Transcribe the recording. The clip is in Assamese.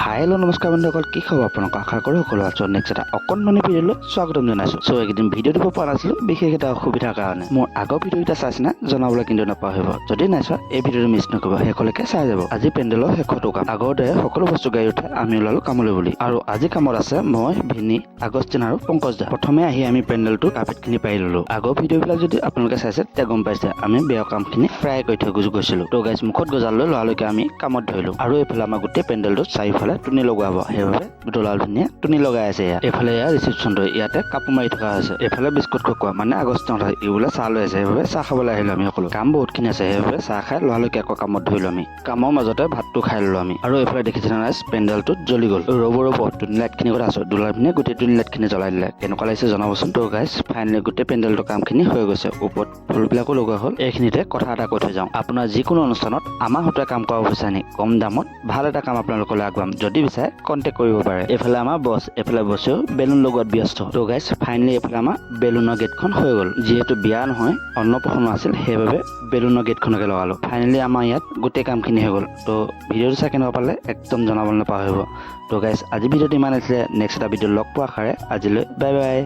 হাই হেল্ল' নমস্কাৰ বন্ধুসকল, কি খবৰ আপোনালোক? আশা কৰোঁ সকলো আছো। নেক্সট এটা অকণমানি ভিডিঅ'লৈ স্বাগতম জনাইছোঁ। চ' এইকেইদিন ভিডিঅ' দিব পৰা নাছিলোঁ বিশেষ এটা অসুবিধাৰ কাৰণে। মোৰ আগৰ ভিডিঅ'কেইটা চাইছে না জনাবলৈ কিন্তু নাপাহৰিব। যদি নাই চোৱা এই ভিডিঅ'টো মিছ নকৰিব, শেষলৈকে চাই যাব। আজি পেণ্ডেলৰ শেষৰটো কাম। আগৰ দৰে সকলো বস্তু গাড়ী উঠাই আমি ওলালো কামলৈ বুলি। আৰু আজি কামত আছে মই, ভিনি, আগষ্টিন আৰু পংকজ দা। প্ৰথমে আহি আমি পেণ্ডেলটো কাৰ্পেটখিনি পাৰি ল'লো। আগৰ ভিডিঅ'বিলাক যদি আপোনালোকে চাইছে তেতিয়া গম পাইছে আমি বেয়া কামখিনি প্ৰায় কৰি থৈ গৈছিলোঁ। ত' গাইজ মুখত গজাল লৈ লৰালৈকে আমি কামত ধৰিলো। আৰু এইফালে আমাৰ গোটেই পেণ্ডেলটোত চাৰিওফালে তুনি লগোৱাব, সেইবাবে দলাল ভিনিয়ে তুনি লগাই আছে। এইফালে এয়া ৰিচিপশ্যনটো, ইয়াতে কাপোৰ মাৰি থকা হৈছে। এইফালে বিস্কুট খোৱা মানে আগষ্টৰ ই বোলে চাহ লৈ আছে, সেইবাবে চাহ খাবলৈ আহিলো আমি সকলো। কাম বহুতখিনি আছে, সেইবাবে চাহ খাই লৰালৈকে আকৌ কামত ধৰিলো আমি। কামৰ মাজতে ভাতটো খাই ললো আমি। আৰু এইফালে দেখিছে নাই পেণ্ডেলটোত জ্বলি গ'ল। ৰ'ব তুনি লাইটখিনি কথা আছো। দলাল ভিনিয়ে গোটেই তুনি লাইটখিনি জ্বলাই দিলে। কেনেকুৱা লাগিছে জনাবচোন। ত' গাইজ ফাইনেলি গোটেই পেণ্ডেলটোৰ কামখিনি হৈ গৈছে। ওপৰত ফুলবিলাকো লগোৱা হ'ল। এইখিনিতে কথা এটা কৈ থৈ যাওঁ, আপোনাৰ যিকোনো অনুষ্ঠানত আমাৰ হতুৱাই কাম কৰাব বিচাৰে নি? কম দামত ভাল এটা কাম আপোনালোকলৈ আগবাম। যদি বিচাৰে কণ্টেক্ট কৰিব পাৰে। এইফালে আমাৰ বছ, এইফালে বছেও বেলুন লগোৱাত ব্যস্ত। ত' গাইজ ফাইনেলি এইফালে আমাৰ বেলুনৰ গেটখন হৈ গ'ল। যিহেতু বিয়া নহয় অন্নপ্ৰসন্ন আছিল, সেইবাবে বেলুনৰ গেটখনকে লগালো। ফাইনেলি আমাৰ ইয়াত গোটেই কামখিনি হৈ গ'ল। ত' ভিডিঅ'টো চাই কেনেকুৱা পালে একদম জনাবলৈ নাপাহৰিব। ত' গাইজ আজি ভিডিঅ'টো ইমান আছিলে। নেক্সট এটা ভিডিঅ' লগ পোৱা আশাৰে আজিলৈ বাই বাই।